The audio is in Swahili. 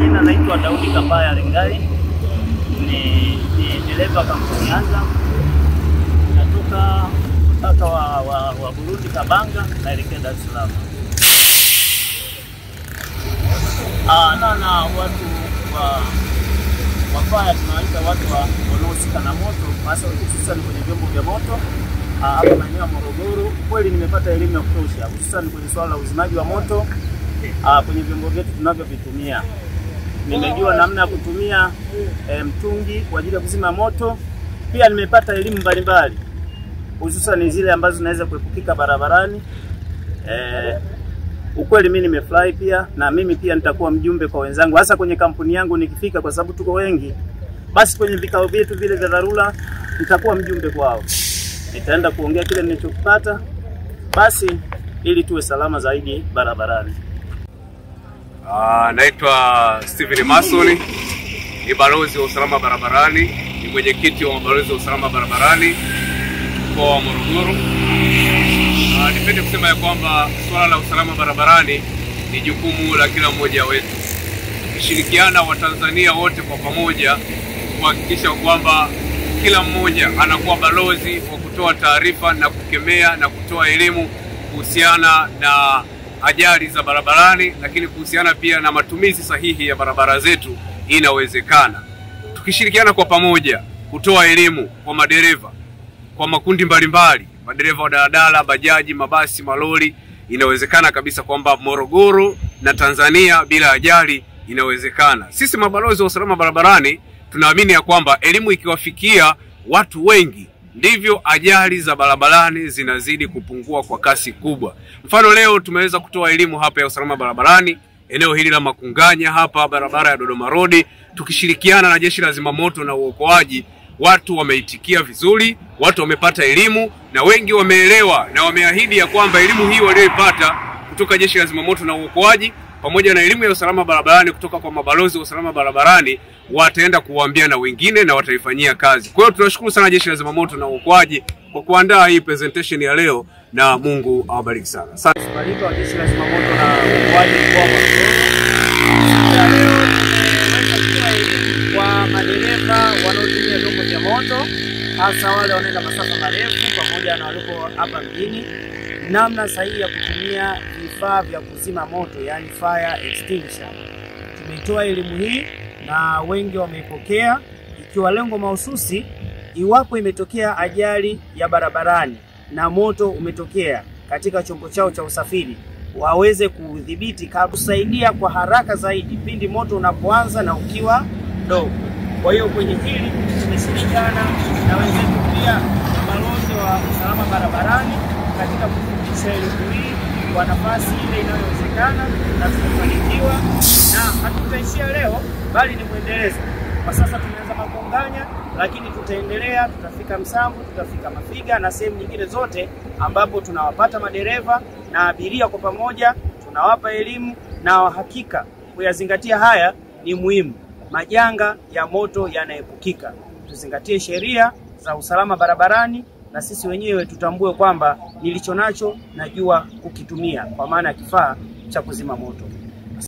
Jina naitwa Daudi Kambaya Lengai, ni dereva kampuni Azam. Natoka mpaka wa Burundi Kabanga naelekea Dar es Salaam. Na watu wa fire tunawaita watu wanaohusika na moto, hasa hususan kwenye vyombo vya moto hapa maeneo ya Morogoro. Kweli nimepata elimu ya kutosha hususan kwenye swala la uzimaji wa moto kwenye vyombo vyetu tunavyovitumia. Nimejua namna ya kutumia mtungi kwa ajili ya kuzima moto. Pia nimepata elimu mbalimbali hususan zile ambazo zinaweza kuepukika barabarani. Ukweli mimi nimefurahi pia, na mimi pia nitakuwa mjumbe kwa wenzangu hasa kwenye kampuni yangu nikifika, kwa sababu tuko wengi. Basi kwenye vikao vyetu vile vya dharura nitakuwa mjumbe kwao. Nitaenda kuongea kile nilichokipata basi ili tuwe salama zaidi barabarani. Naitwa Steven Mason, ni balozi wa usalama barabarani, ni mwenyekiti wa balozi wa usalama barabarani kwa Morogoro. Nipende kusema ya kwamba swala la usalama barabarani ni jukumu la kila mmoja wetu. Kushirikiana Watanzania wote kwa pamoja kuhakikisha kwamba kila mmoja anakuwa balozi wa kutoa taarifa na kukemea na kutoa elimu kuhusiana na ajali za barabarani, lakini kuhusiana pia na matumizi sahihi ya barabara zetu. Inawezekana tukishirikiana kwa pamoja kutoa elimu kwa madereva, kwa makundi mbalimbali, madereva wa daladala, bajaji, mabasi, malori. Inawezekana kabisa kwamba Morogoro na Tanzania bila ajali inawezekana. Sisi mabalozi wa usalama barabarani tunaamini ya kwamba elimu ikiwafikia watu wengi ndivyo ajali za barabarani zinazidi kupungua kwa kasi kubwa. Mfano, leo tumeweza kutoa elimu hapa ya usalama barabarani eneo hili la Makunganya, hapa barabara ya Dodoma Road, tukishirikiana na jeshi la zimamoto na uokoaji. Watu wameitikia vizuri, watu wamepata elimu na wengi wameelewa, na wameahidi ya kwamba elimu hii walioipata kutoka jeshi la zimamoto na uokoaji pamoja na elimu ya usalama barabarani kutoka kwa mabalozi wa usalama barabarani wataenda kuwaambia na wengine na wataifanyia kazi. Kwa hiyo tunashukuru sana jeshi la zimamoto na uokoaji kwa kuandaa hii presentation ya leo, na Mungu awabariki sana. Asante. Malipo wa jeshi la zimamoto na uokoaji kwa kwa madereva wanaotumia vyombo vya moto, hasa wale wanaenda masafa marefu pamoja na walipo hapa mjini, namna sahihi ya kutumia vifaa vya kuzima moto, yani fire extinguisher. Tumetoa elimu hii na wengi wameipokea, ikiwa lengo mahususi iwapo imetokea ajali ya barabarani na moto umetokea katika chombo chao cha usafiri, waweze kudhibiti kusaidia kwa haraka zaidi pindi moto unapoanza na ukiwa dogo. Kwa hiyo kwenye hili tumeshirikiana na wenzetu pia mabalozi wa usalama barabarani katika kufikisha elimu hii kwa nafasi ile inayowezekana, na tumefanikiwa, na hatutaishia leo bali ni muendelezo. Kwa sasa tumeanza Makunganya, lakini tutaendelea, tutafika Msamvu, tutafika Mafiga na sehemu nyingine zote ambapo tunawapata madereva na abiria kwa pamoja, tunawapa elimu, na hakika kuyazingatia haya ni muhimu. Majanga ya moto yanaepukika. Tuzingatie sheria za usalama barabarani, na sisi wenyewe tutambue kwamba nilicho nacho najua kukitumia, kwa maana kifaa cha kuzima moto.